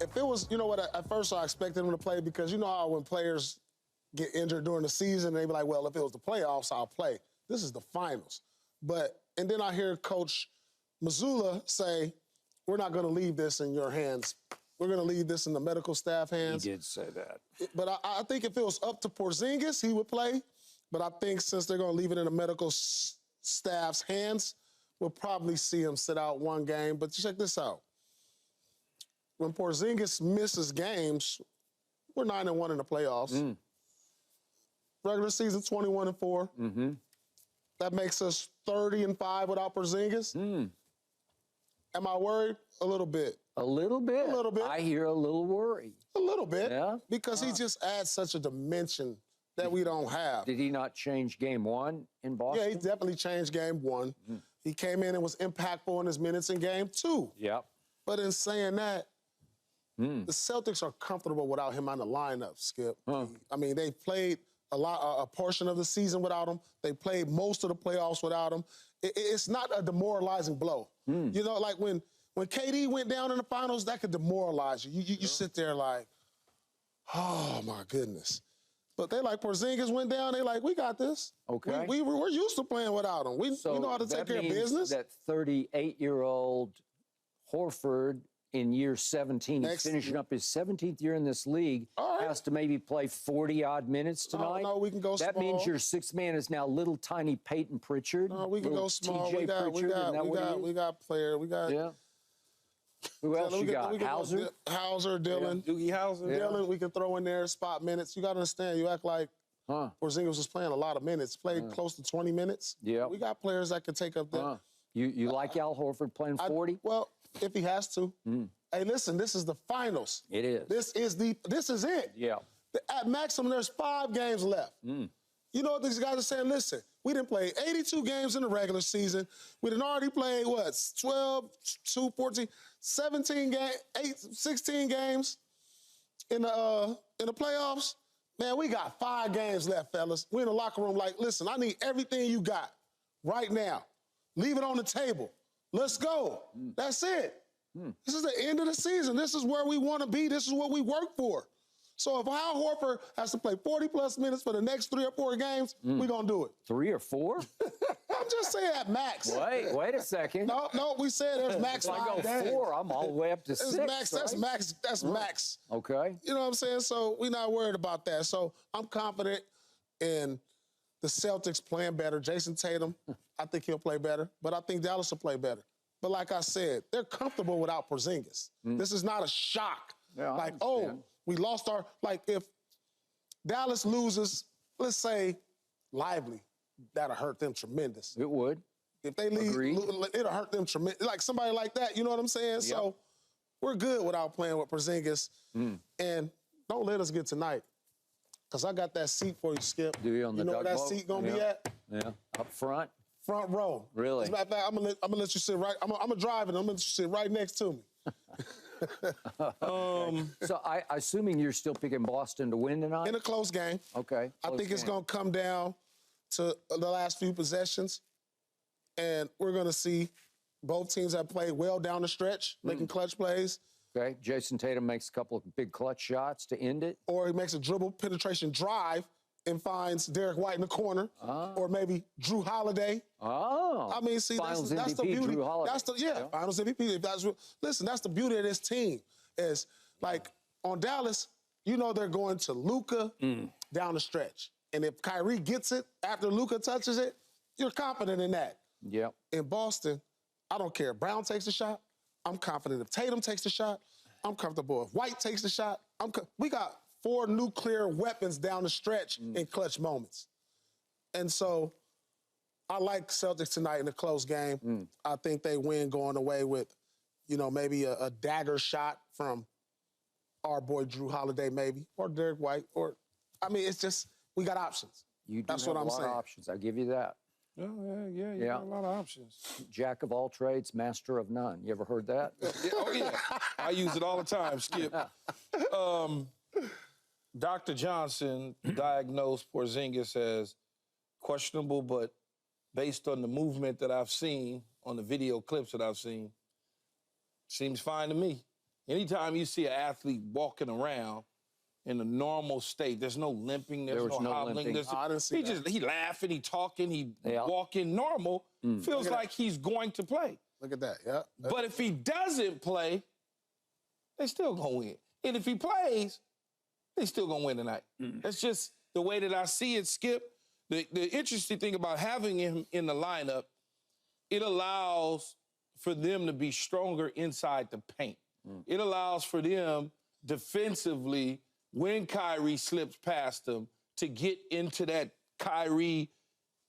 if it was, you know what, at first I expected him to play because you know how when players get injured during the season, they be like, well, if it was the playoffs, I'll play. This is the finals. And then I hear Coach Mazzulla say, we're not going to leave this in your hands. We're going to leave this in the medical staff hands. He did say that. But I think if it was up to Porzingis, he would play. But I think since they're going to leave it in the medical staff's hands, we'll probably see him sit out one game. But check this out. When Porzingis misses games, we're 9-1 in the playoffs. Regular season, 21-4. That makes us 30-5 without Porzingis. Am I worried? A little bit. A little bit? A little bit. I hear a little worry. A little bit. Yeah? Because he just adds such a dimension that we don't have. Did he not change game one in Boston? Yeah, he definitely changed game one. He came in and was impactful in his minutes in game two. Yep. But in saying that, the Celtics are comfortable without him on the lineup, Skip. I mean, they played a portion of the season without him. They played most of the playoffs without him. It's not a demoralizing blow. You know, like when KD went down in the finals, that could demoralize you. You sit there like, oh, my goodness. But they like Porzingis went down, they like, we got this. Okay. We're used to playing without him. We know how to take care of business. That 38-year-old Horford in year 17, he's finishing up his 17th year in this league, has to maybe play 40-odd minutes tonight. No, we can go small. That means your sixth man is now little tiny Peyton Pritchard. No, we can go small. We got player. We got. Yeah. Who else you got? Hauser? Hauser, Dillon. Doogie Hauser. Dillon, we can throw in there spot minutes. You got to understand, you act like Porzingis was playing a lot of minutes, played close to 20 minutes. Yeah. We got players that can take up that. You like Al Horford playing 40? Well, if he has to. Hey, listen, this is the finals. It is. This is it. Yeah. At maximum, there's 5 games left. You know what these guys are saying? Listen, we didn't play 82 games in the regular season. We done already played, 12, 2, 14, 17 games, 16 games in the playoffs. Man, we got 5 games left, fellas. We in the locker room like, listen, I need everything you got right now. Leave it on the table. Let's go. That's it. This is the end of the season. This is where we want to be. This is what we work for. So if Al Horford has to play 40-plus minutes for the next 3 or 4 games, we're going to do it. 3 or 4? I'm just saying at max. Wait a second. No, we said there's max 5 If I go games. 4, I'm all the way up to 6. Max, right? that's max. Okay. You know what I'm saying? So we're not worried about that. So I'm confident in the Celtics playing better. Jason Tatum, I think he'll play better, but I think Dallas will play better. But like I said, they're comfortable without Porzingis. This is not a shock. Yeah, like, oh, we lost our... Like, if Dallas loses, let's say, Lively, that'll hurt them tremendous. It would. If they leave, it'll hurt them tremendous. Like somebody like that, you know what I'm saying? Yep. So we're good without playing with Porzingis. And don't let us get tonight, because I got that seat for you, Skip. Do you on the know where that seat going to be at? Yeah, up front. Front row. Really? As a matter of fact, I'm gonna let you sit right. I'm gonna drive it. I'm gonna let you sit right next to me. So assuming you're still picking Boston to win tonight? In a close game. Okay. I think it's going to come down to the last few possessions, and we're going to see both teams have played well down the stretch, making clutch plays. Okay. Jason Tatum makes a couple of big clutch shots to end it. Or he makes a dribble penetration drive and finds Derek White in the corner, or maybe Drew Holiday. Oh. I mean, see, that's the beauty. Drew Holiday. That's Finals MVP. Listen, that's the beauty of this team. Is like on Dallas, you know they're going to Luka down the stretch, and if Kyrie gets it after Luka touches it, you're confident in that. Yep. In Boston, I don't care if Brown takes the shot. I'm confident if Tatum takes the shot. I'm comfortable if White takes the shot. We got 4 nuclear weapons down the stretch in clutch moments. And so I like Celtics tonight in a close game. I think they win going away with, maybe a dagger shot from our boy Drew Holiday maybe, or Derek White. It's just, we got options. That's what I'm saying. A lot of options. I'll give you that. Oh, yeah, you got a lot of options. Jack of all trades, master of none. You ever heard that? I use it all the time, Skip. Dr. Johnson diagnosed Porzingis as questionable, but based on the movement that I've seen, on the video clips that I've seen, seems fine to me. Anytime you see an athlete walking around in a normal state, there's no limping, there's no hobbling. He laughing, he talking, he walking normal. Feels like he's going to play. Look at that, yeah. But if he doesn't play, they still gonna win. And if he plays, they still gonna win tonight. That's just the way that I see it, Skip. The interesting thing about having him in the lineup, it allows for them to be stronger inside the paint. It allows for them defensively, when Kyrie slips past them, to get into that Kyrie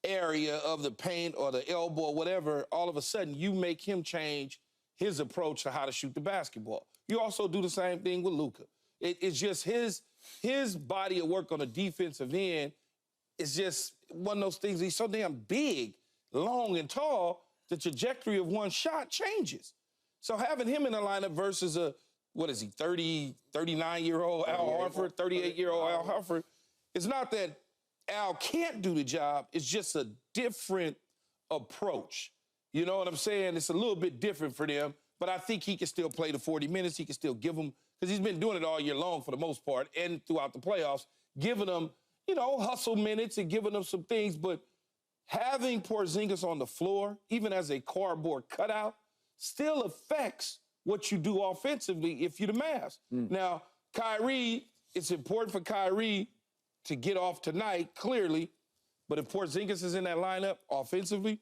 area of the paint or the elbow or whatever. All of a sudden, you make him change his approach to how to shoot the basketball. You also do the same thing with Luka. It's just his body of work on the defensive end is just one of those things. He's so damn big, long, and tall, the trajectory of one shot changes. So having him in the lineup versus a, 39-year-old Al Horford, 38-year-old Al Horford, it's not that Al can't do the job. It's just a different approach. You know what I'm saying? It's a little bit different for them, but I think he can still play the 40 minutes. He can still give them, because he's been doing it all year long for the most part and throughout the playoffs, giving them, hustle minutes and giving them some things. But having Porzingis on the floor, even as a cardboard cutout, still affects what you do offensively if you're the Mavs. Now, Kyrie, it's important for Kyrie to get off tonight, clearly, but if Porzingis is in that lineup offensively,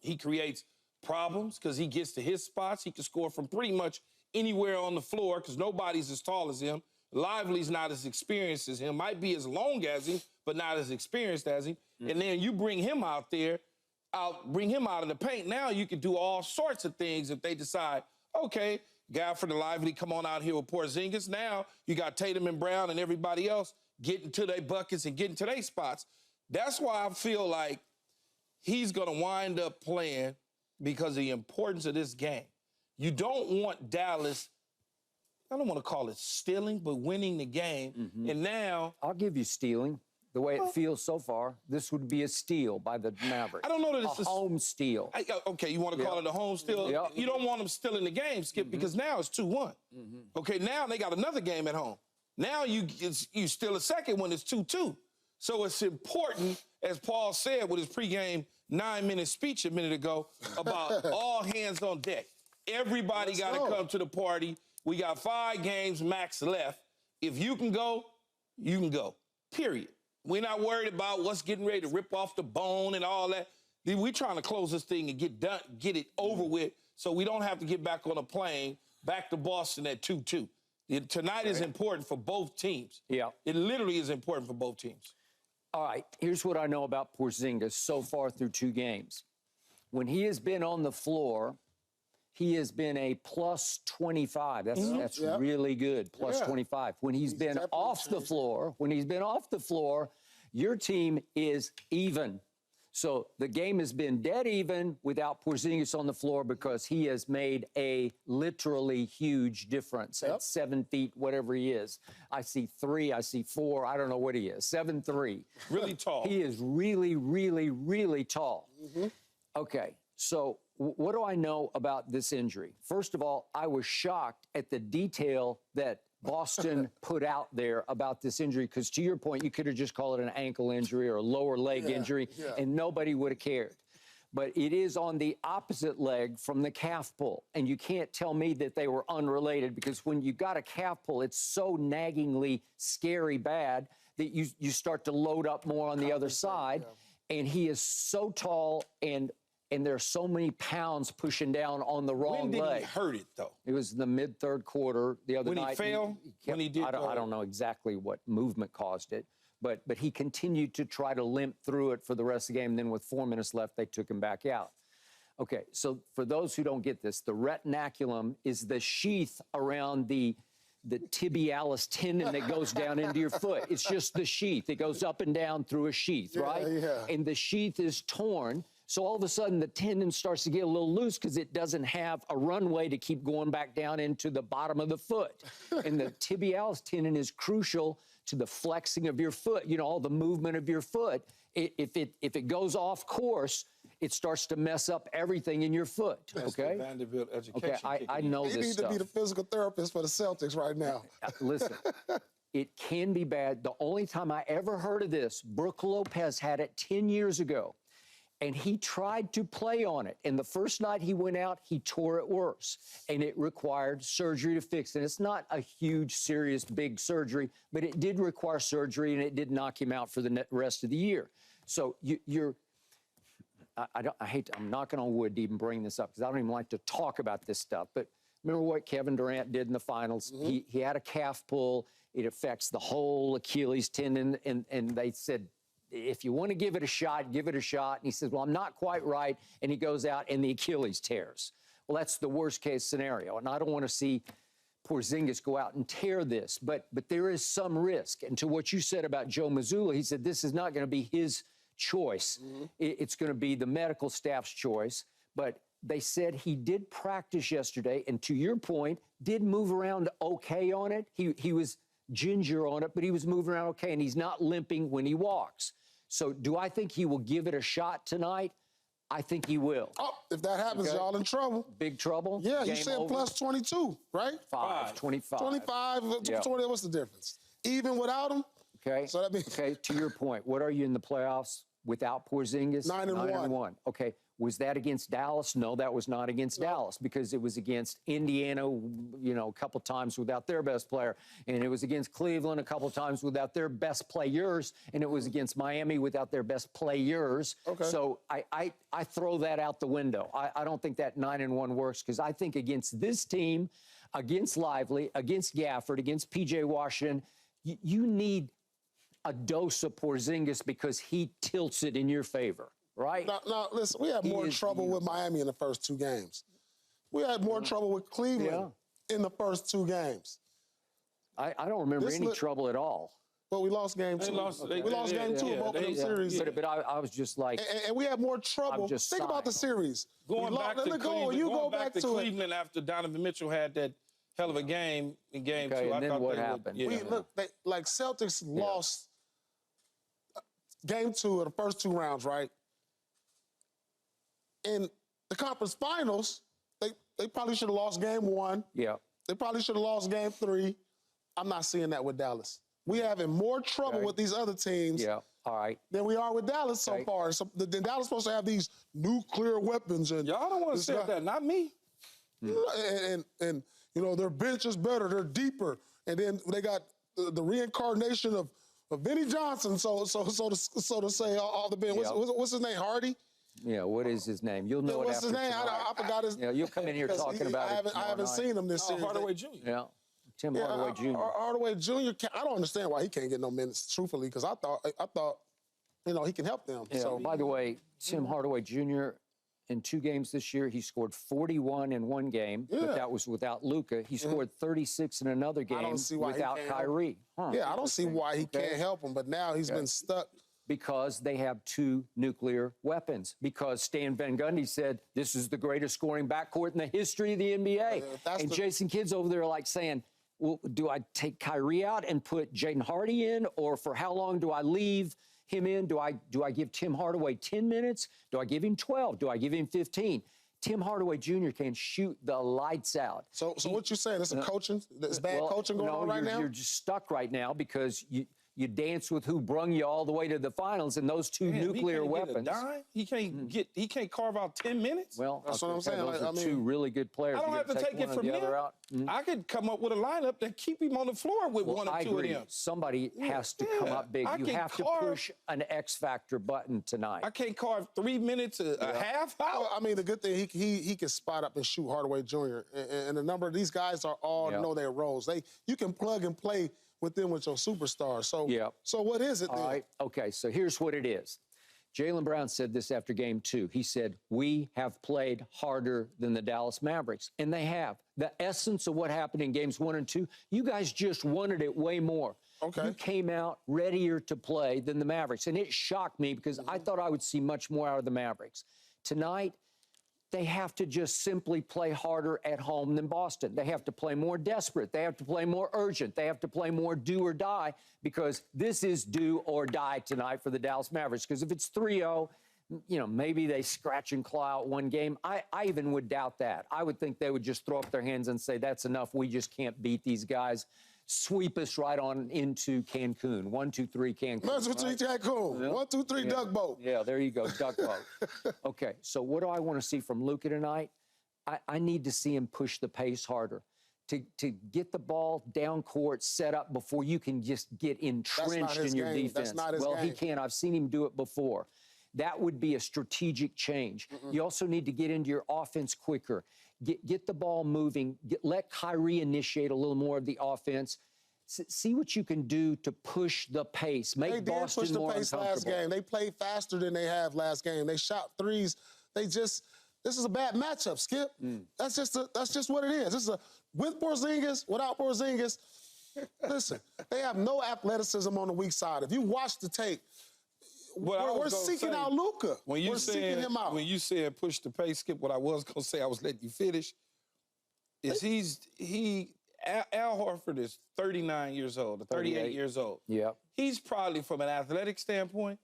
he creates problems because he gets to his spots. He can score from pretty much anywhere on the floor because nobody's as tall as him. Lively's not as experienced as him, might be as long as him, but not as experienced as him. And then you bring him out there, bring him out of the paint. Now you can do all sorts of things if they decide, okay, guy for the Lively, come on out here with Porzingis. Now you got Tatum and Brown and everybody else getting to their buckets and getting to their spots. That's why I feel like he's going to wind up playing because of the importance of this game. You don't want Dallas, I don't want to call it stealing, but winning the game. And now... I'll give you stealing. The way it feels so far, this would be a steal by the Mavericks. I don't know that it's a home steal. Okay, you want to call it a home steal? You don't want them stealing the game, Skip, because now it's 2-1. Okay, now they got another game at home. Now you steal a second one, it's 2-2. So it's important, as Paul said with his pregame 9-minute speech a minute ago, about all hands on deck. Everybody got to come to the party. We got 5 games max left. If you can go, you can go, period. We're not worried about what's getting ready to rip off the bone and all that. We're trying to close this thing and get it over with so we don't have to get back on a plane back to Boston at 2-2. Tonight is important for both teams. Yeah. It literally is important for both teams. All right, here's what I know about Porzingis so far through 2 games. When he has been on the floor, he has been a plus 25. That's really good, plus 25. When he's been off the floor, your team is even. So the game has been dead even without Porzingis on the floor because he has made a literally huge difference at 7 feet, whatever he is. I see 3, I see 4, I don't know what he is, 7'3". Really tall. He is really, really, really tall. Okay, so what do I know about this injury? First of all, I was shocked at the detail that Boston put out there about this injury, because to your point, you could have just called it an ankle injury or a lower leg injury, and nobody would have cared. But it is on the opposite leg from the calf pull, and you can't tell me that they were unrelated, because when you got a calf pull, it's so naggingly scary bad that you start to load up more on the other side, and he is so tall and there are so many pounds pushing down on the wrong leg. When did he hurt it, though? It was in the mid-third quarter the other night. When he fell? When he did? I don't know exactly what movement caused it, but he continued to try to limp through it for the rest of the game. And then with 4 minutes left, they took him back out. Okay, so for those who don't get this, the retinaculum is the sheath around the tibialis tendon that goes down into your foot. It's just the sheath. It goes up and down through a sheath, right? And the sheath is torn. So all of a sudden, the tendon starts to get a little loose because it doesn't have a runway to keep going back down into the bottom of the foot. And the tibialis tendon is crucial to the flexing of your foot, all the movement of your foot. If it goes off course, it starts to mess up everything in your foot. That's the Okay. Vanderbilt education. Okay. I know They this need stuff. to be the physical therapist for the Celtics right now. Listen, it can be bad. The only time I ever heard of this, Brook Lopez had it 10 years ago, and he tried to play on it. And the first night he went out, he tore it worse, and it required surgery to fix it. It's not a huge, serious, big surgery, but it did require surgery, and it did knock him out for the rest of the year. So I'm knocking on wood to even bring this up because I don't even like to talk about this stuff. But remember what Kevin Durant did in the finals? He had a calf pull. It affects the whole Achilles tendon. And they said, if you want to give it a shot, give it a shot. And he says, well, I'm not quite right. And he goes out and the Achilles tears. Well, that's the worst case scenario. And I don't want to see Porzingis go out and tear this. But there is some risk. And to what you said about Joe Mazzulla, he said this is not going to be his choice. It's going to be the medical staff's choice. But they said he did practice yesterday, and to your point, did move around okay on it. He was ginger on it, but he was moving around okay, and he's not limping when he walks. So do I think he will give it a shot tonight? I think he will. Oh, if that happens, Okay. y'all in trouble. Big trouble? Yeah, you Game said over? plus 22, right? 25. 25, Yeah. 20, what's the difference? Even without him? Okay. So that means Okay, to your point, what are you in the playoffs without Porzingis? 9-1. Okay. Was that against Dallas? No, that was not against Dallas because it was against Indiana, a couple times without their best player. And it was against Cleveland a couple times without their best players. And it was against Miami without their best players. Okay. So I throw that out the window. I don't think that 9-1 works because I think against this team, against Lively, against Gafford, against P.J. Washington, you need a dose of Porzingis because he tilts it in your favor, right? Now, listen, we had more trouble with Miami in the first two games. We had more trouble with Cleveland in the first two games. I don't remember any trouble at all. But we lost game two. We lost game two of both of them series. But I was just like... And we had more trouble. Think about the series. Going back to Cleveland, go back to Cleveland after Donovan Mitchell had that hell of a game in game two. And then what happened? Celtics lost game two of the first two rounds, right? In the conference finals, they probably should have lost game one. Yeah. They probably should have lost game three. I'm not seeing that with Dallas. We having more trouble with these other teams All right. than we are with Dallas so far. So then Dallas supposed to have these nuclear weapons. And y'all don't want to say that, not me. And their bench is better, they're deeper. And then they got the reincarnation of Vinnie Johnson, so to say, all the bench. What's his name, Hardy? Yeah, what is his name? You'll know what's it after his name? tonight. I forgot his name. You'll come in here talking about it. I haven't seen him this series. Hardaway Jr. Yeah. Tim Hardaway Jr. Hardaway Jr. I don't understand why he can't get no minutes, truthfully, because I thought he can help them. Yeah, So by the way, Tim Hardaway Jr., in 2 games this year, he scored 41 in one game, but that was without Luka. He scored 36 in another game without Kyrie. Yeah, I don't see why he can't help him, but now he's been stuck. Because they have 2 nuclear weapons. Because Stan Van Gundy said, this is the greatest scoring backcourt in the history of the NBA. And Jason Kidd's over there like saying, well, do I take Kyrie out and put Jaden Hardy in? Or for how long do I leave him in? Do I give Tim Hardaway 10 minutes? Do I give him 12? Do I give him 15? Tim Hardaway Jr. can shoot the lights out. So what you saying? It's bad coaching going on right now? You're just stuck right now because you dance with who brung you all the way to the finals and those 2 nuclear weapons. He can't carve out 10 minutes. Well, that's what I'm saying. Those are 2 really good players. I don't have to take it from him. I could come up with a lineup that keep him on the floor with one or 2 of them. Somebody has to come up big. You have to push an X factor button tonight. I can't carve 3 minutes a half out. I mean, the good thing he can spot up and shoot Hardaway Jr. And a number of these guys know their roles. You can plug and play with them with your superstars. So what is it then? All right. Okay, so here's what it is. Jaylen Brown said this after game 2. He said, we have played harder than the Dallas Mavericks. And they have. The essence of what happened in games 1 and 2, you guys just wanted it way more. Okay. You came out readier to play than the Mavericks. And it shocked me because I thought I would see much more out of the Mavericks. Tonight, they have to just simply play harder at home than Boston. They have to play more desperate. They have to play more urgent. They have to play more do or die because this is do or die tonight for the Dallas Mavericks. Because if it's 3-0, you know, maybe they scratch and claw out one game. I even would doubt that. I would think they would just throw up their hands and say, that's enough. We just can't beat these guys. Sweep us right on into Cancun. 1, 2, 3, Cancun. 1, 2, 3, Cancun. Yeah. 1, 2, 3, Yeah. duck boat. Yeah, there you go, duck boat. Okay, so what do I want to see from Luka tonight? I need to see him push the pace harder. To get the ball down court, set up before you can just get entrenched in your defense. That's not his well, game. he can. I've seen him do it before. That would be a strategic change. You also need to get into your offense quicker. Get the ball moving. Let Kyrie initiate a little more of the offense. See what you can do to push the pace. Make Boston more uncomfortable. They did push the pace last game. They played faster than they have last game. They shot threes. This is a bad matchup, Skip. That's just what it is. This is with Porzingis, without Porzingis. Listen, they have no athleticism on the weak side. If you watch the tape, we're seeking out Luka. We're seeking him out. When you said push the pace, Skip, what I was gonna say, I was letting you finish. Is Al Horford is 39 years old, 38 years old. Yeah. He's probably, from an athletic standpoint,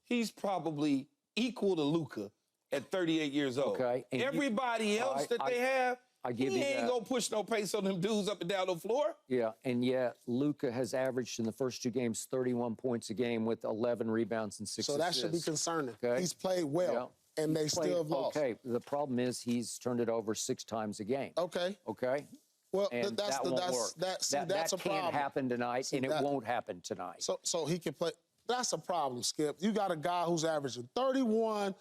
he's probably equal to Luka at 38 years old. Okay. And everybody else they have, he ain't gonna push no pace on them dudes up and down the floor. Yeah, and yet Luka has averaged in the first 2 games 31 points a game with 11 rebounds and 6 assists. So that should be concerning. Okay. He's played well, and they still have lost. Okay, the problem is he's turned it over 6 times a game. Okay. Okay? Well, And that's that won't work. that's that a problem. can't happen tonight, and it won't happen tonight. So he can play. That's a problem, Skip. You got a guy who's averaging 31,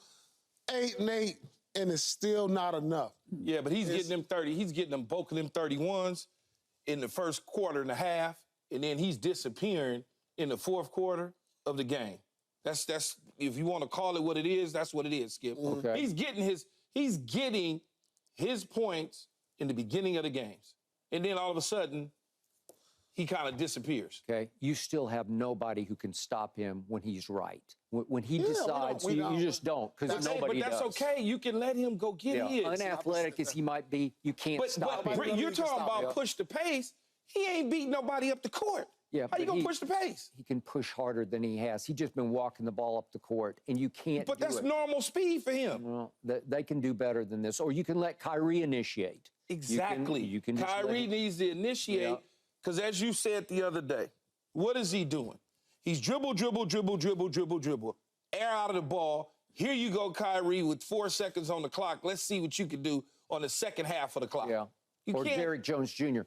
8 and 8, and it's still not enough. Yeah, but he's getting them 30. He's getting them bulk of them 31s in the first quarter and a half, and then he's disappearing in the fourth quarter of the game. That's if you want to call it what it is, that's what it is, Skip. Okay. He's getting his points in the beginning of the games, and then all of a sudden, he kind of disappears. Okay, you still have nobody who can stop him when he's right. When he decides, you just don't, because nobody does. But that's okay. You can let him go get his. Unathletic as he might be, you can't stop him. But you're talking about push the pace. He ain't beating nobody up the court. Yeah, how you gonna push the pace? He can push harder than he has. He's just been walking the ball up the court, and you can't. But that's normal speed for him. Well, they can do better than this, or you can let Kyrie initiate. Exactly. You can Kyrie needs to initiate. Because as you said the other day, what is he doing? He's dribble. Air out of the ball. Here you go, Kyrie, with 4 seconds on the clock. Let's see what you can do on the second half of the clock. Yeah. You or can't. Derrick Jones Jr.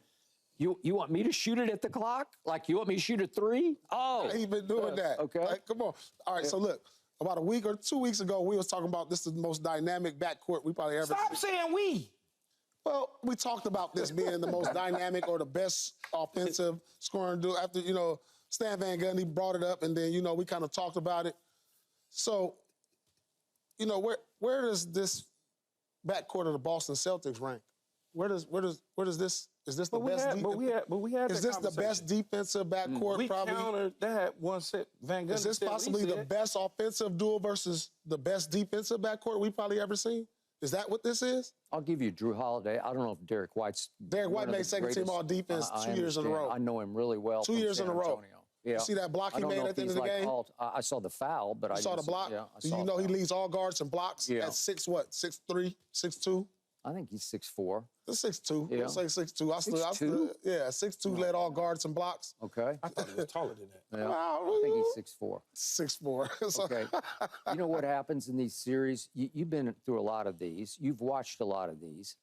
You want me to shoot it at the clock? Like you want me to shoot a 3? Oh. He's been doing that. Okay. Like, come on. All right, so look, about a week or 2 weeks ago, we was talking about this is the most dynamic backcourt we probably ever Stop saying we. Well, we talked about this being the most dynamic or the best offensive scoring duo after, Stan Van Gundy brought it up, and then, we kind of talked about it. So, where does this backcourt of the Boston Celtics rank? Where does this? Is this the best? Is this the best defensive backcourt? We probably countered that one set. Van Gundy is this possibly the best offensive duel versus the best defensive backcourt we probably ever seen? Is that what this is? I'll give you Drew Holiday. I don't know if Derek White's. Derek White made second team all defense 2 years in a row. I know him really well. 2 years in a row. Yeah. You see that block he made at the end of the game? I saw the foul, but I saw the block. Do you know he leads all guards and blocks at 6'3", 6'2"? I think he's 6'4". 6'2". Yeah. Let's say 6'2". 6'2" led all guards and blocks. Okay. I thought he was taller than that. Yeah. I think he's 6'4". 6'4". Okay. You know what happens in these series? You've been through a lot of these. You've watched a lot of these.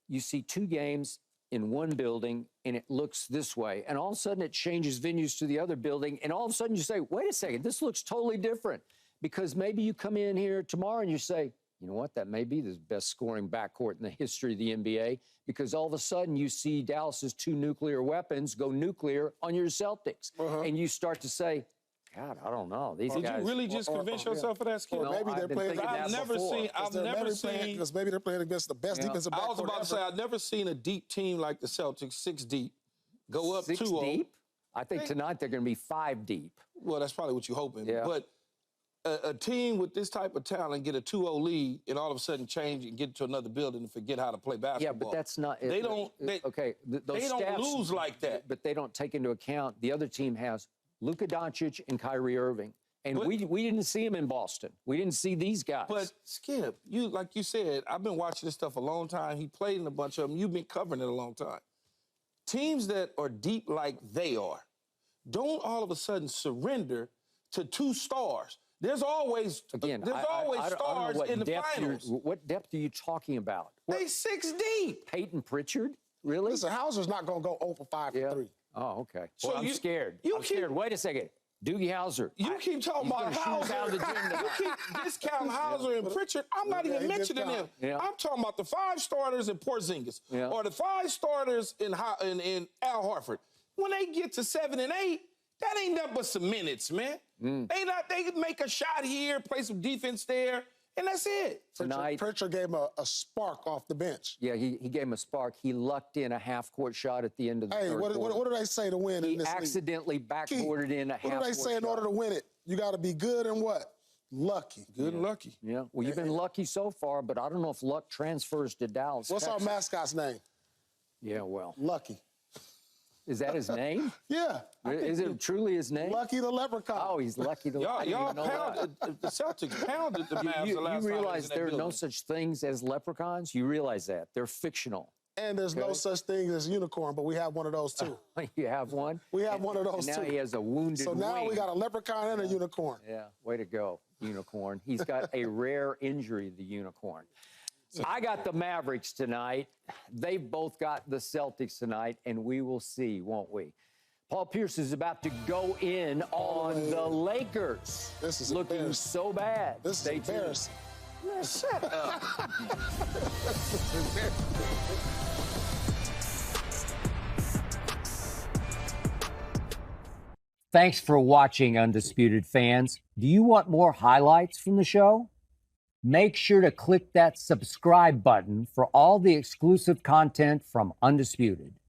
You see 2 games in one building, and it looks this way. And all of a sudden, it changes venues to the other building, and all of a sudden, you say, wait a second, this looks totally different. Because maybe you come in here tomorrow and you say, you know what, that may be the best scoring backcourt in the history of the NBA, because all of a sudden you see Dallas's 2 nuclear weapons go nuclear on your Celtics. And you start to say, God, I don't know. These guys. Did you really just convince yourself of that, Skip? No, maybe they're playing. I've never seen. Because maybe they're playing against the best defensive backcourt. I was about to say, I've never seen a deep team like the Celtics, 6 deep, go up 2-0. 6 deep? I think tonight they're going to be 5 deep. Well, that's probably what you're hoping. Yeah. But a team with this type of talent get a 2-0 lead and all of a sudden change and get to another building and forget how to play basketball. Yeah, but that's not. They don't. Those stats, don't lose like that. But they don't take into account the other team has Luka Doncic and Kyrie Irving, And we didn't see him in Boston. We didn't see these guys. But Skip, like you said, I've been watching this stuff a long time. He played in a bunch of them. You've been covering it a long time. Teams that are deep like they are, don't all of a sudden surrender to 2 stars. There's always Again, stars I don't know in the finals. What depth are you talking about? They 6 deep. Peyton Pritchard? Really? Listen, Hauser's not going to go 0 for 5 for 3. Oh, okay. So Well, I'm scared. I'm scared. Wait a second. Doogie Howser. You keep talking about Hauser. You keep discounting Hauser and Pritchard. I'm not even mentioning them. Yeah. I'm talking about the 5 starters in Porzingis or the 5 starters in Al Horford. When they get to 7 and 8, that ain't nothing but some minutes, man. They make a shot here, play some defense there, and that's it. Tonight, Pritchard gave him a spark off the bench. Yeah, he gave him a spark. He lucked in a half-court shot at the end of the third quarter. What do they say to win in this league? He accidentally backboarded in a half-court shot. What do they say in order to win it? You got to be good and what? Lucky. Good and lucky. Yeah. Well, you've been lucky so far, but I don't know if luck transfers to Dallas. What's Texas. our mascot's name? Yeah, well. Lucky. Is that his name? Yeah. Is it truly his name? Lucky the Leprechaun. Oh, he's Lucky the Leprechaun. Y'all pounded, the Celtics pounded the Mavs the last time. You realize there are no such things as leprechauns? You realize that. They're fictional. And there's no such thing as unicorn, but we have one of those too. You have one? We have one of those and now too. he has a wounded So now wing. we got a leprechaun and a unicorn. Yeah, way to go, unicorn. He's got a rare injury, the unicorn. I got the Mavericks tonight. They've both got the Celtics tonight, and we will see, won't we? Paul Pierce is about to go in on the Lakers. This is looking so bad. This is embarrassing. Shut up. Thanks for watching, Undisputed fans. Do you want more highlights from the show? Make sure to click that subscribe button for all the exclusive content from Undisputed.